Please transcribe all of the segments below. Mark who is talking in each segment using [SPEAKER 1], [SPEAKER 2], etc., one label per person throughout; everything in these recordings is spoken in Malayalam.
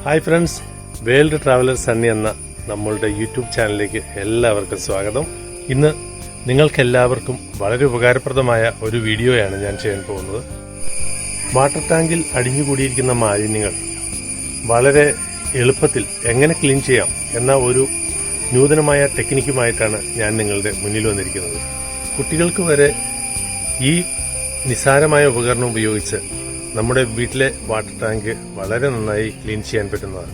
[SPEAKER 1] Hi friends, world traveller Sunny എന്ന നമ്മളുടെ യൂട്യൂബ് ചാനലിലേക്ക് എല്ലാവർക്കും സ്വാഗതം. ഇന്ന് നിങ്ങൾക്കെല്ലാവർക്കും വളരെ ഉപകാരപ്രദമായ ഒരു വീഡിയോയാണ് ഞാൻ ചെയ്യാൻ പോകുന്നത്. വാട്ടർ ടാങ്കിൽ അടിഞ്ഞുകൂടിയിരിക്കുന്ന മാലിന്യങ്ങൾ വളരെ എളുപ്പത്തിൽ എങ്ങനെ ക്ലീൻ ചെയ്യാം എന്ന ഒരു നൂതനമായ ടെക്നിക്കുമായിട്ടാണ് ഞാൻ നിങ്ങളുടെ മുന്നിൽ വന്നിരിക്കുന്നത്. കുട്ടികൾക്ക് വരെ ഈ നിസ്സാരമായ ഉപകരണം ഉപയോഗിച്ച് നമ്മുടെ വീട്ടിലെ വാട്ടർ ടാങ്ക് വളരെ നന്നായി ക്ലീൻ ചെയ്യാൻ പറ്റുന്നതാണ്.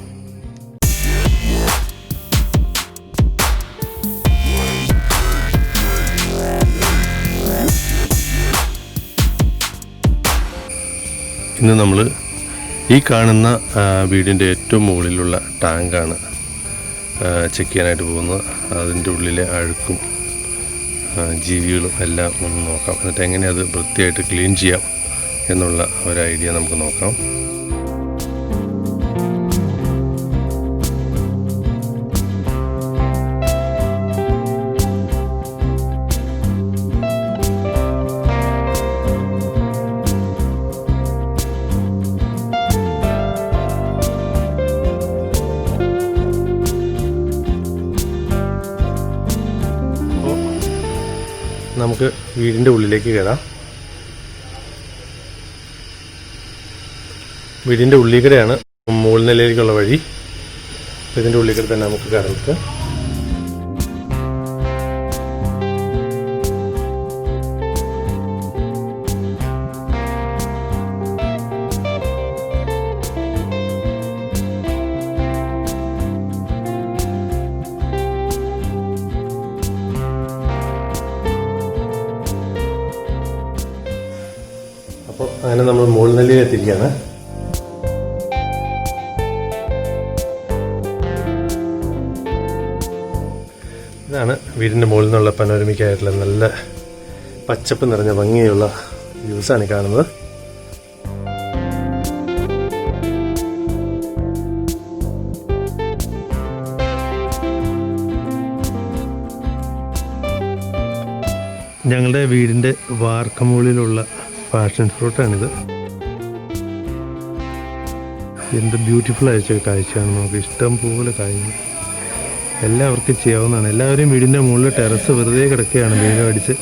[SPEAKER 1] ഇന്ന് നമ്മൾ ഈ കാണുന്ന വീടിൻ്റെ ഏറ്റവും മുകളിലുള്ള ടാങ്കാണ് ചെക്ക് ചെയ്യാനായിട്ട് പോകുന്നത്. അതിൻ്റെ ഉള്ളിലെ അഴുക്കും ജീവികളും എല്ലാം ഒന്ന് നോക്കാം. എന്നിട്ട് എങ്ങനെ അത് വൃത്തിയായിട്ട് ക്ലീൻ ചെയ്യാം എന്നുള്ള ഒരു ഐഡിയ നമുക്ക് നോക്കാം. നമുക്ക് വീടിൻ്റെ ഉള്ളിലേക്ക് കയറാം. വീടിൻ്റെ ഉള്ളിൽ കൂടെയാണ് മുകൾ നിലയിലേക്കുള്ള വഴി. ഇതിൻ്റെ ഉള്ളിൽ കൂടെ തന്നെ നമുക്ക് കയറിയിട്ട് അപ്പോൾ അങ്ങനെ നമ്മൾ മുകൾ നിലയിൽ എത്തിയിരിക്കുകയാണ്. ഇതാണ് വീടിൻ്റെ മുകളിൽ നിന്നുള്ള പനോരമിക്കായിട്ടുള്ള നല്ല പച്ചപ്പ് നിറഞ്ഞ ഭംഗിയുള്ള വ്യൂസാണ് കാണുന്നത്. ഞങ്ങളുടെ വീടിൻ്റെ വാർക്കമുകളിലുള്ള പാഷൻ ഫ്രൂട്ടാണിത്. എന്ത് ബ്യൂട്ടിഫുൾ ആയ കാഴ്ചയാണ്. നമുക്ക് ഇഷ്ടം പോലെ കാഴ്ച എല്ലാവർക്കും ചെയ്യാവുന്നതാണ്. എല്ലാവരും വീടിൻ്റെ മുകളിൽ ടെറസ് വെറുതെ കിടക്കുകയാണ് വെയിലും അടിച്ച്.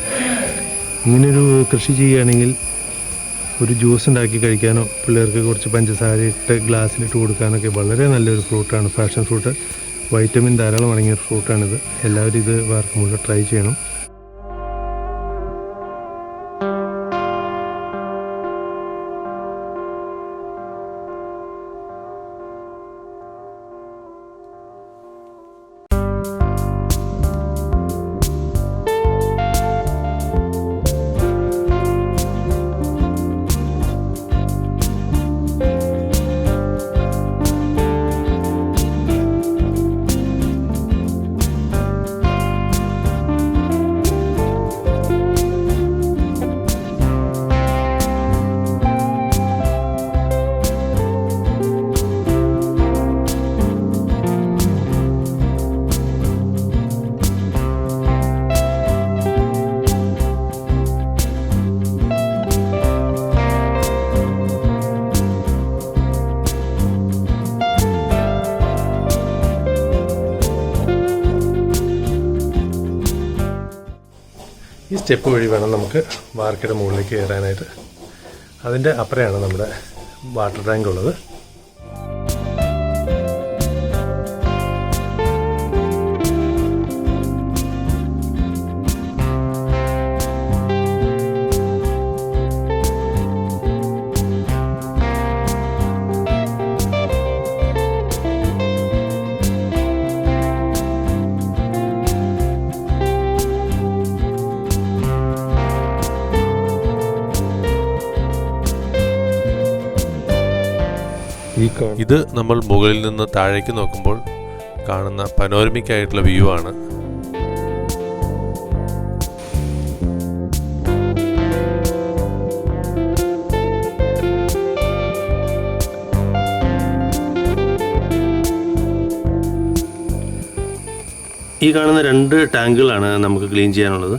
[SPEAKER 1] ഇങ്ങനൊരു കൃഷി ചെയ്യുകയാണെങ്കിൽ ഒരു ജ്യൂസ് ഉണ്ടാക്കി കഴിക്കാനോ പിള്ളേർക്ക് കുറച്ച് പഞ്ചസാര ഇട്ട് ഗ്ലാസ്സിലിട്ട് കൊടുക്കാനൊക്കെ വളരെ നല്ലൊരു ഫ്രൂട്ടാണ് പാഷൻ ഫ്രൂട്ട്. വൈറ്റമിൻ ധാരാളം അടങ്ങിയ ഫ്രൂട്ടാണിത്. എല്ലാവരും ഇത് വാർക്കുമ്പോൾ ട്രൈ ചെയ്യണം. ഈ സ്റ്റെപ്പ് വഴി വേണം നമുക്ക് വാർക്കയുടെ മുകളിലേക്ക് കയറാനായിട്ട്. അതിൻ്റെ അപ്പുറയാണ് നമ്മുടെ വാട്ടർ ടാങ്ക് ഉള്ളത്. ഇത് നമ്മൾ മുകളിൽ നിന്ന് താഴേക്ക് നോക്കുമ്പോൾ കാണുന്ന പനോരമിക് ആയിട്ടുള്ള വ്യൂ ആണ്. ഈ കാണുന്ന 2 ടാങ്കുകളാണ് നമുക്ക് ക്ലീൻ ചെയ്യാനുള്ളത്.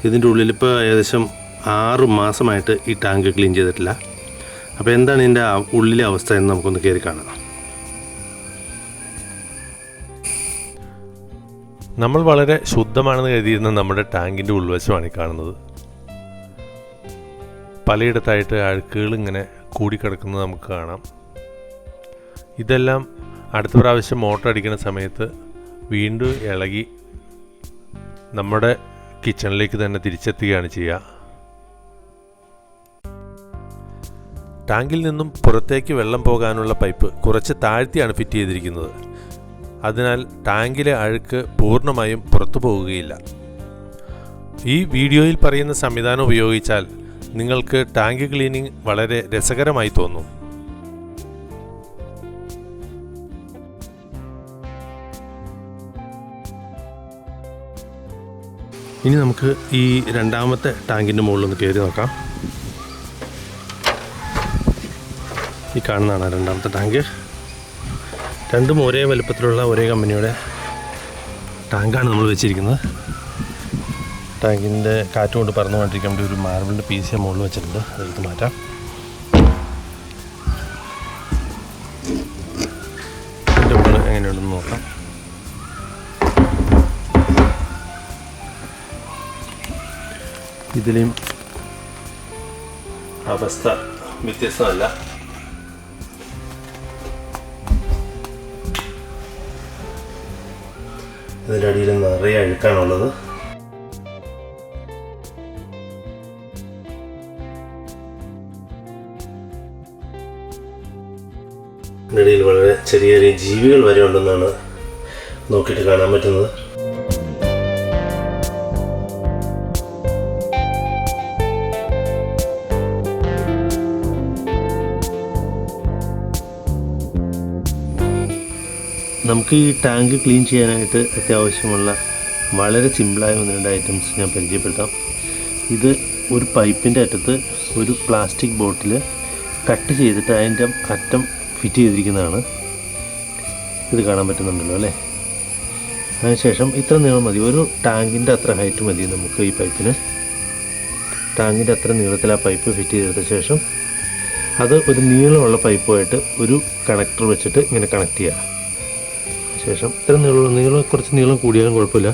[SPEAKER 1] ഇതിൻ്റെ ഉള്ളിലിപ്പോൾ ഏകദേശം 6 മാസമായിട്ട് ഈ ടാങ്ക് ക്ലീൻ ചെയ്തിട്ടില്ല. അപ്പോൾ എന്താണ് ഇതിൻ്റെ ഉള്ളിലെ അവസ്ഥ എന്ന് നമുക്കൊന്ന് കയറി കാണാം. നമ്മൾ വളരെ ശുദ്ധമാണെന്ന് കരുതിയിരുന്ന നമ്മുടെ ടാങ്കിൻ്റെ ഉൾവശമാണ് ഈ കാണുന്നത്. പലയിടത്തായിട്ട് അഴുക്കുകൾ ഇങ്ങനെ കൂടിക്കിടക്കുന്നത് നമുക്ക് കാണാം. ഇതെല്ലാം അടുത്ത പ്രാവശ്യം മോട്ടർ അടിക്കുന്ന സമയത്ത് വീണ്ടും ഇളകി നമ്മുടെ കിച്ചണിലേക്ക് തന്നെ തിരിച്ചെത്തുകയാണ് ചെയ്യുക. ടാങ്കിൽ നിന്നും പുറത്തേക്ക് വെള്ളം പോകാനുള്ള പൈപ്പ് കുറച്ച് താഴ്ത്തിയാണ് ഫിറ്റ് ചെയ്തിരിക്കുന്നത്. അതിനാൽ ടാങ്കിലെ അഴുക്ക് പൂർണ്ണമായും പുറത്തു പോവുകയില്ല. ഈ വീഡിയോയിൽ പറയുന്ന സംവിധാനം ഉപയോഗിച്ചാൽ നിങ്ങൾക്ക് ടാങ്ക് ക്ലീനിങ് വളരെ രസകരമായി തോന്നും. ഇനി നമുക്ക് ഈ രണ്ടാമത്തെ ടാങ്കിൻ്റെ മുകളിലൊന്ന് കയറി നോക്കാം. ഈ കാണുന്നതാണ് രണ്ടാമത്തെ ടാങ്ക്. രണ്ടും ഒരേ വലുപ്പത്തിലുള്ള ഒരേ കമ്പനിയുടെ ടാങ്കാണ് നമ്മൾ വെച്ചിരിക്കുന്നത്. ടാങ്കിൻ്റെ കാറ്റ് കൊണ്ട് പറന്നു കൊണ്ടിരിക്കാൻ വേണ്ടി ഒരു മാർബിളിൻ്റെ പീസ് മുകളിൽ വെച്ചിട്ടുണ്ട്. അതെടുത്ത് മാറ്റാം. ഇതിൻ്റെ മുകളിൽ എങ്ങനെയുണ്ടെന്ന് നോക്കാം. ഇതിലെയും അവസ്ഥ വ്യത്യസ്തമല്ല. ഇതിൻ്റെ അടിയിൽ നിറയെ അഴുക്കാണുള്ളത്. ഇതിനിടയിൽ വളരെ ചെറിയ ചെറിയ ജീവികൾ വരെ ഉണ്ടെന്നാണ് നോക്കിയിട്ട് കാണാൻ പറ്റുന്നത്. നമുക്ക് ഈ ടാങ്ക് ക്ലീൻ ചെയ്യാനായിട്ട് അത്യാവശ്യമുള്ള വളരെ സിമ്പിളായ 1-2 ഐറ്റംസ് ഞാൻ പരിചയപ്പെടുത്താം. ഇത് ഒരു പൈപ്പിൻ്റെ അറ്റത്ത് ഒരു പ്ലാസ്റ്റിക് ബോട്ടിൽ കട്ട് ചെയ്തിട്ട് അതിൻ്റെ അറ്റം ഫിറ്റ് ചെയ്തിരിക്കുന്നതാണ്. ഇത് കാണാൻ പറ്റുന്നുണ്ടല്ലോ അല്ലേ? അതിനുശേഷം ഇത്ര നീളം മതി. ഒരു ടാങ്കിൻ്റെ അത്ര ഹൈറ്റ് മതി നമുക്ക് ഈ പൈപ്പിന്. ടാങ്കിൻ്റെ അത്ര നീളത്തിൽ ആ പൈപ്പ് ഫിറ്റ് ചെയ്തെടുത്ത ശേഷം അത് ഒരു നീളമുള്ള പൈപ്പുമായിട്ട് ഒരു കണക്ടർ വെച്ചിട്ട് ഇങ്ങനെ കണക്ട് ചെയ്യുക. ശേഷം ഇത്ര നീളം കുറച്ച് നീളം കൂടിയാലും കുഴപ്പമില്ല,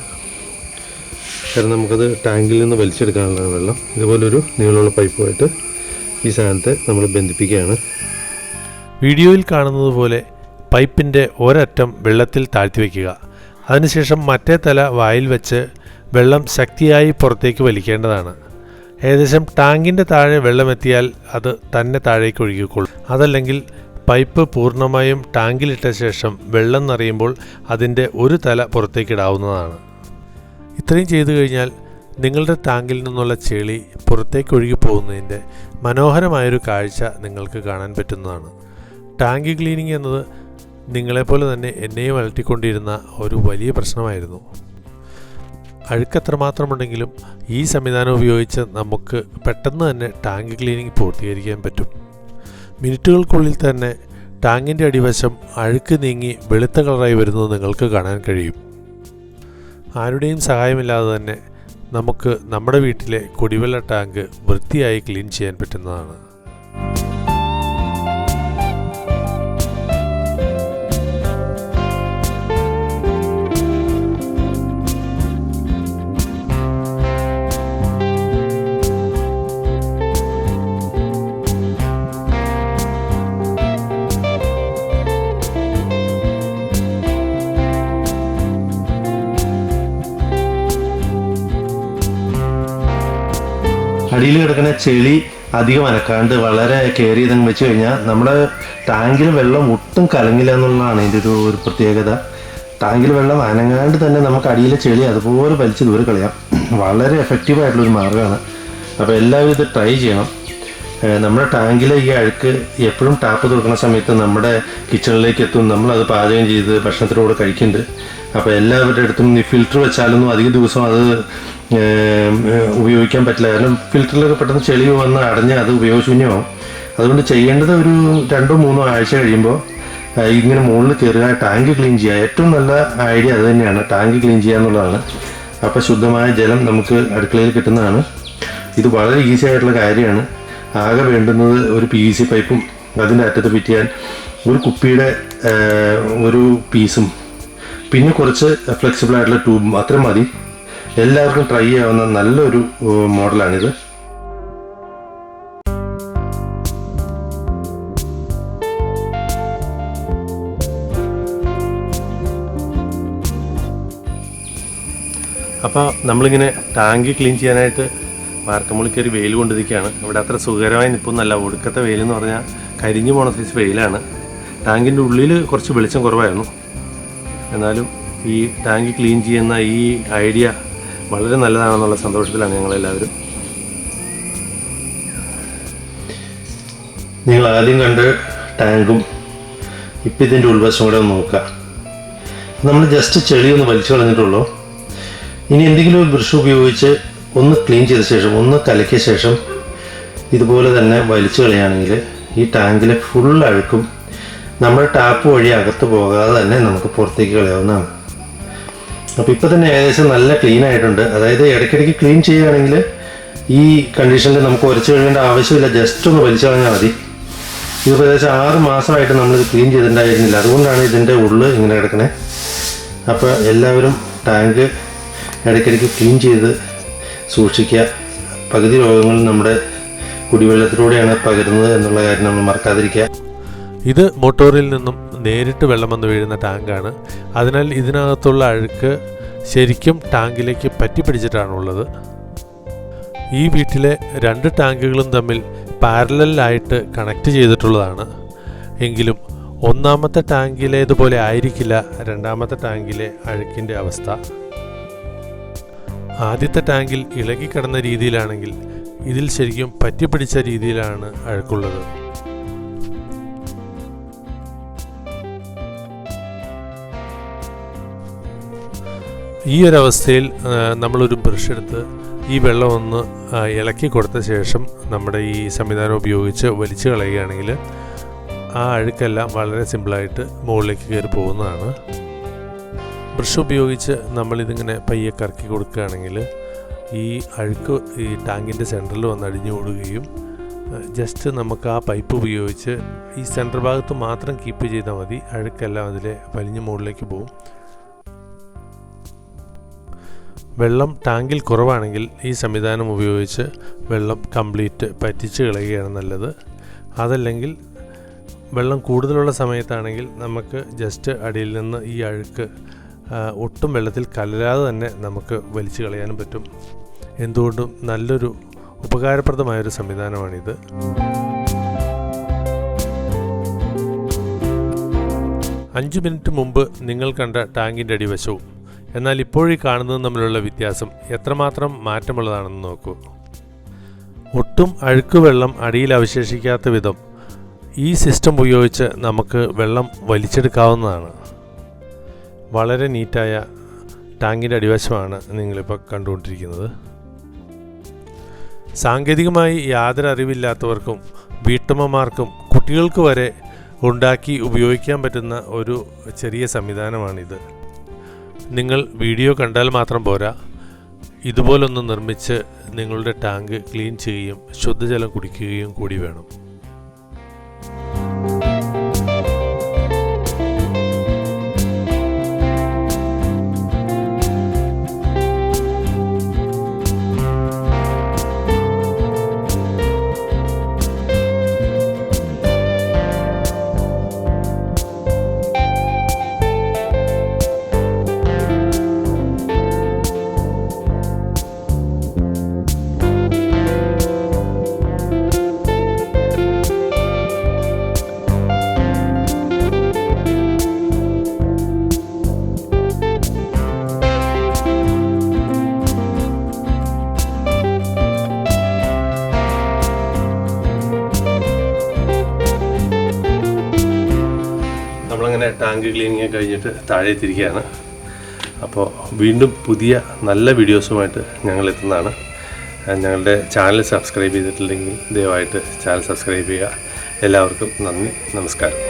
[SPEAKER 1] കാരണം നമുക്കത് ടാങ്കിൽ നിന്ന് വലിച്ചെടുക്കാനുള്ള വെള്ളം. ഇതുപോലൊരു നീളമുള്ള പൈപ്പുമായിട്ട് ഈ സാധനത്തെ നമ്മൾ ബന്ധിപ്പിക്കുകയാണ്. വീഡിയോയിൽ കാണുന്നത് പോലെ പൈപ്പിൻ്റെ ഒരറ്റം വെള്ളത്തിൽ താഴ്ത്തി വയ്ക്കുക. അതിനുശേഷം മറ്റേ തല വായിൽ വെച്ച് വെള്ളം ശക്തിയായി പുറത്തേക്ക് വലിക്കേണ്ടതാണ്. ഏകദേശം ടാങ്കിൻ്റെ താഴെ വെള്ളമെത്തിയാൽ അത് തന്നെ താഴേക്ക് ഒഴുകിക്കൊള്ളും. അതല്ലെങ്കിൽ പൈപ്പ് പൂർണ്ണമായും ടാങ്കിലിട്ട ശേഷം വെള്ളം നിറയുമ്പോൾ അതിൻ്റെ ഒരു തല പുറത്തേക്കിടാവുന്നതാണ്. ഇത്രയും ചെയ്തു കഴിഞ്ഞാൽ നിങ്ങളുടെ ടാങ്കിൽ നിന്നുള്ള ചെളി പുറത്തേക്ക് ഒഴുകി പോകുന്നതിൻ്റെ മനോഹരമായൊരു കാഴ്ച നിങ്ങൾക്ക് കാണാൻ പറ്റുന്നതാണ്. ടാങ്ക് ക്ലീനിങ് എന്നത് നിങ്ങളെപ്പോലെ തന്നെ എന്നെയും അലട്ടിക്കൊണ്ടിരുന്ന ഒരു വലിയ പ്രശ്നമായിരുന്നു. അഴുക്ക് എത്രമാത്രമുണ്ടെങ്കിലും ഈ സംവിധാനം ഉപയോഗിച്ച് നമുക്ക് പെട്ടെന്ന് തന്നെ ടാങ്ക് ക്ലീനിങ് പൂർത്തീകരിക്കാൻ പറ്റും. മിനിറ്റുകൾക്കുള്ളിൽ തന്നെ ടാങ്കിൻ്റെ അടിവശം അഴുക്ക് നീങ്ങി വെളുത്ത കളറായി വരുന്നത് നിങ്ങൾക്ക് കാണാൻ കഴിയും. ആരുടെയും സഹായമില്ലാതെ തന്നെ നമുക്ക് നമ്മുടെ വീട്ടിലെ കുടിവെള്ള ടാങ്ക് വൃത്തിയായി ക്ലീൻ ചെയ്യാൻ പറ്റുന്നതാണ്. അടിയിൽ കിടക്കുന്ന ചെളി അധികം അനക്കാണ്ട് വളരെ കെയർ ചെയ്തങ്ങ് വെച്ച് കഴിഞ്ഞാൽ നമ്മുടെ ടാങ്കിൽ വെള്ളം ഒട്ടും കലങ്ങില്ല എന്നുള്ളതാണ് ഇതിൻ്റെ ഒരു പ്രത്യേകത. ടാങ്കിൽ വെള്ളം അനങ്ങാണ്ട് തന്നെ നമുക്ക് അടിയിലെ ചെളി അതുപോലെ വലിച്ച് ദൂരെ കളയാം. വളരെ എഫക്റ്റീവായിട്ടുള്ളൊരു മാർഗ്ഗമാണ്. അപ്പോൾ എല്ലാവരും ഇത് ട്രൈ ചെയ്യണം. നമ്മുടെ ടാങ്കിലെ ഈ അഴുക്ക് എപ്പോഴും ടാപ്പ് തുറക്കുന്ന സമയത്ത് നമ്മുടെ കിച്ചണിലേക്ക് എത്തും. നമ്മളത് പാചകം ചെയ്ത് ഭക്ഷണത്തിലൂടെ കഴിക്കുന്നുണ്ട്. അപ്പോൾ എല്ലാവരുടെ അടുത്തും ഈ ഫിൽറ്റർ വെച്ചാലൊന്നും അധിക ദിവസം അത് ഉപയോഗിക്കാൻ പറ്റില്ല. കാരണം ഫിൽറ്ററിലൊക്കെ പെട്ടെന്ന് ചെളി വന്ന് അടഞ്ഞ് അത് ഉപയോഗശൂന്യമാവും. അതുകൊണ്ട് ചെയ്യേണ്ടത് ഒരു 2-3 ആഴ്ച കഴിയുമ്പോൾ ഇങ്ങനെ മുകളിൽ കയറുക, ടാങ്ക് ക്ലീൻ ചെയ്യുക. ഏറ്റവും നല്ല ഐഡിയ അത് തന്നെയാണ്, ടാങ്ക് ക്ലീൻ ചെയ്യുക എന്നുള്ളതാണ്. അപ്പോൾ ശുദ്ധമായ ജലം നമുക്ക് അടുക്കളയിൽ കിട്ടുന്നതാണ്. ഇത് വളരെ ഈസി ആയിട്ടുള്ള കാര്യമാണ്. ആകെ വേണ്ടുന്നത് ഒരു PVC പൈപ്പും അതിൻ്റെ അറ്റത്ത് ഫിറ്റ് ചെയ്യാൻ ഒരു കുപ്പിയുടെ ഒരു പീസും പിന്നെ കുറച്ച് ഫ്ലെക്സിബിൾ ആയിട്ടുള്ള ട്യൂബ് മാത്രം മതി. എല്ലാവർക്കും ട്രൈ ചെയ്യാവുന്ന നല്ലൊരു മോഡലാണിത്. അപ്പോൾ നമ്മളിങ്ങനെ ടാങ്ക് ക്ലീൻ ചെയ്യാനായിട്ട് വാർക്കമുള്ളിൽ കയറി വെയിൽ കൊണ്ടിരിക്കുകയാണ്. ഇവിടെ അത്ര സുഖകരമായി നിൽപ്പൊന്നല്ല. ഒടുക്കത്തെ വെയിലെന്ന് പറഞ്ഞാൽ കരിഞ്ഞു പോണ സൈസ് വെയിലാണ്. ടാങ്കിൻ്റെ ഉള്ളിൽ കുറച്ച് വെളിച്ചം കുറവായിരുന്നു. എന്നാലും ഈ ടാങ്ക് ക്ലീൻ ചെയ്യുന്ന ഈ ഐഡിയ വളരെ നല്ലതാണെന്നുള്ള സന്തോഷത്തിലാണ് ഞങ്ങളെല്ലാവരും. നിങ്ങൾ ആദ്യം കണ്ട് ടാങ്കും ഇപ്പം ഇതിൻ്റെ ഉൾവശം കൂടെ ഒന്ന് നോക്കുക. നമ്മൾ ജസ്റ്റ് ചെളിയൊന്ന് വലിച്ചു കളഞ്ഞിട്ടുള്ളൂ. ഇനി എന്തെങ്കിലും ഒരു ബ്രഷ് ഉപയോഗിച്ച് ഒന്ന് ക്ലീൻ ചെയ്ത ശേഷം, ഒന്ന് കലക്കിയ ശേഷം ഇതുപോലെ തന്നെ വലിച്ചു കളയുകയാണെങ്കിൽ ഈ ടാങ്കിലെ ഫുൾ അഴുക്കും നമ്മുടെ ടാപ്പ് വഴി അകത്ത് പോകാതെ തന്നെ നമുക്ക് പുറത്തേക്ക് കളയാവുന്നതാണ്. അപ്പോൾ ഇപ്പോൾ തന്നെ ഏകദേശം നല്ല ക്ലീൻ ആയിട്ടുണ്ട്. അതായത് ഇടയ്ക്കിടയ്ക്ക് ക്ലീൻ ചെയ്യുകയാണെങ്കിൽ ഈ കണ്ടീഷനിൽ നമുക്ക് ഉരച്ച് കഴിയേണ്ട ആവശ്യമില്ല. ജസ്റ്റ് ഒന്ന് വലിച്ചു കളഞ്ഞാൽ മതി. ഇതിപ്പോൾ ഏകദേശം 6 മാസമായിട്ട് നമ്മളിത് ക്ലീൻ ചെയ്തിട്ടുണ്ടായിരുന്നില്ല. അതുകൊണ്ടാണ് ഇതിൻ്റെ ഉള്ളിൽ ഇങ്ങനെ കിടക്കണേ. അപ്പോൾ എല്ലാവരും ടാങ്ക് ഇടയ്ക്കിടയ്ക്ക് ക്ലീൻ ചെയ്ത് സൂക്ഷിക്കുക. പകുതി രോഗങ്ങൾ നമ്മുടെ കുടിവെള്ളത്തിലൂടെയാണ് പകരുന്നത് എന്നുള്ള കാര്യം നമ്മൾ മറക്കാതിരിക്കുക. ഇത് മോട്ടോറിൽ നിന്നും നേരിട്ട് വെള്ളം വന്ന് വീഴുന്ന ടാങ്കാണ്. അതിനാൽ ഇതിനകത്തുള്ള അഴുക്ക് ശരിക്കും ടാങ്കിലേക്ക് പറ്റിപ്പിടിച്ചിട്ടാണുള്ളത്. ഈ വീട്ടിലെ 2 ടാങ്കുകളും തമ്മിൽ പാരലലായിട്ട് കണക്ട് ചെയ്തിട്ടുള്ളതാണ്. എങ്കിലും ഒന്നാമത്തെ ടാങ്കിലേതുപോലെ ആയിരിക്കില്ല രണ്ടാമത്തെ ടാങ്കിലെ അഴുക്കിൻ്റെ അവസ്ഥ. ആദ്യത്തെ ടാങ്കിൽ ഇളകിക്കിടന്ന രീതിയിലാണെങ്കിൽ ഇതിൽ ശരിക്കും പറ്റിപ്പിടിച്ച രീതിയിലാണ് അഴുക്കുള്ളത്. ഈ ഒരവസ്ഥയിൽ നമ്മളൊരു ബ്രഷ് എടുത്ത് ഈ വെള്ളം ഒന്ന് ഇളക്കി കൊടുത്ത ശേഷം നമ്മുടെ ഈ സംവിധാനം ഉപയോഗിച്ച് വലിച്ചു കളയുകയാണെങ്കിൽ ആ അഴുക്കെല്ലാം വളരെ സിമ്പിളായിട്ട് മുകളിലേക്ക് കയറി പോകുന്നതാണ്. ബ്രഷ് ഉപയോഗിച്ച് നമ്മളിതിങ്ങനെ പയ്യെ കറക്കി കൊടുക്കുകയാണെങ്കിൽ ഈ അഴുക്ക് ഈ ടാങ്കിൻ്റെ സെൻറ്ററിൽ വന്ന് അടിഞ്ഞു കൂടുകയും ജസ്റ്റ് നമുക്ക് ആ പൈപ്പ് ഉപയോഗിച്ച് ഈ സെൻറ്റർ ഭാഗത്ത് മാത്രം കീപ്പ് ചെയ്താൽ മതി. അഴുക്കെല്ലാം അതിലെ വലിഞ്ഞ് മുകളിലേക്ക് പോകും. വെള്ളം ടാങ്കിൽ കുറവാണെങ്കിൽ ഈ സംവിധാനം ഉപയോഗിച്ച് വെള്ളം കംപ്ലീറ്റ് പറ്റിച്ച് കളയുകയാണ് നല്ലത്. അതല്ലെങ്കിൽ വെള്ളം കൂടുതലുള്ള സമയത്താണെങ്കിൽ നമുക്ക് ജസ്റ്റ് അടിയിൽ നിന്ന് ഈ അഴുക്ക് ഒട്ടും വെള്ളത്തിൽ കലരാതെ തന്നെ നമുക്ക് വലിച്ചു കളയാനും പറ്റും. എന്തുകൊണ്ടും നല്ലൊരു ഉപകാരപ്രദമായൊരു സംവിധാനമാണിത്. അഞ്ച് മിനിറ്റ് മുമ്പ് നിങ്ങൾ കണ്ട ടാങ്കിൻ്റെ അടിവശവും എന്നാൽ ഇപ്പോഴീ കാണുന്നതും തമ്മിലുള്ള വ്യത്യാസം എത്രമാത്രം മാറ്റമുള്ളതാണെന്ന് നോക്കൂ. ഒട്ടും അഴുക്ക് വെള്ളം അടിയിൽ അവശേഷിക്കാത്ത വിധം ഈ സിസ്റ്റം ഉപയോഗിച്ച് നമുക്ക് വെള്ളം വലിച്ചെടുക്കാവുന്നതാണ്. വളരെ നീറ്റായ ടാങ്കിൻ്റെ അടിവശമാണ് നിങ്ങളിപ്പോൾ കണ്ടുകൊണ്ടിരിക്കുന്നത്. സാങ്കേതികമായി യാതൊരു അറിവില്ലാത്തവർക്കും വീട്ടമ്മമാർക്കും കുട്ടികൾക്ക് വരെ ഉണ്ടാക്കി ഉപയോഗിക്കാൻ പറ്റുന്ന ഒരു ചെറിയ സംവിധാനമാണിത്. നിങ്ങൾ വീഡിയോ കണ്ടാൽ മാത്രം പോരാ, ഇതുപോലൊന്ന് നിർമ്മിച്ച് നിങ്ങളുടെ ടാങ്ക് ക്ലീൻ ചെയ്യുകയും ശുദ്ധജലം കുടിക്കുകയും കൂടി വേണം. നമ്മളങ്ങനെ ടാങ്ക് ക്ലീനിങ് കഴിഞ്ഞിട്ട് താഴെ എത്തിയിരിക്കുകയാണ്. അപ്പോൾ വീണ്ടും പുതിയ നല്ല വീഡിയോസുമായിട്ട് ഞങ്ങൾ എത്തുന്നതാണ്. ഞങ്ങളുടെ ചാനൽ സബ്സ്ക്രൈബ് ചെയ്തിട്ടില്ലെങ്കിൽ ദയവായിട്ട് ചാനൽ സബ്സ്ക്രൈബ് ചെയ്യുക. എല്ലാവർക്കും നന്ദി, നമസ്കാരം.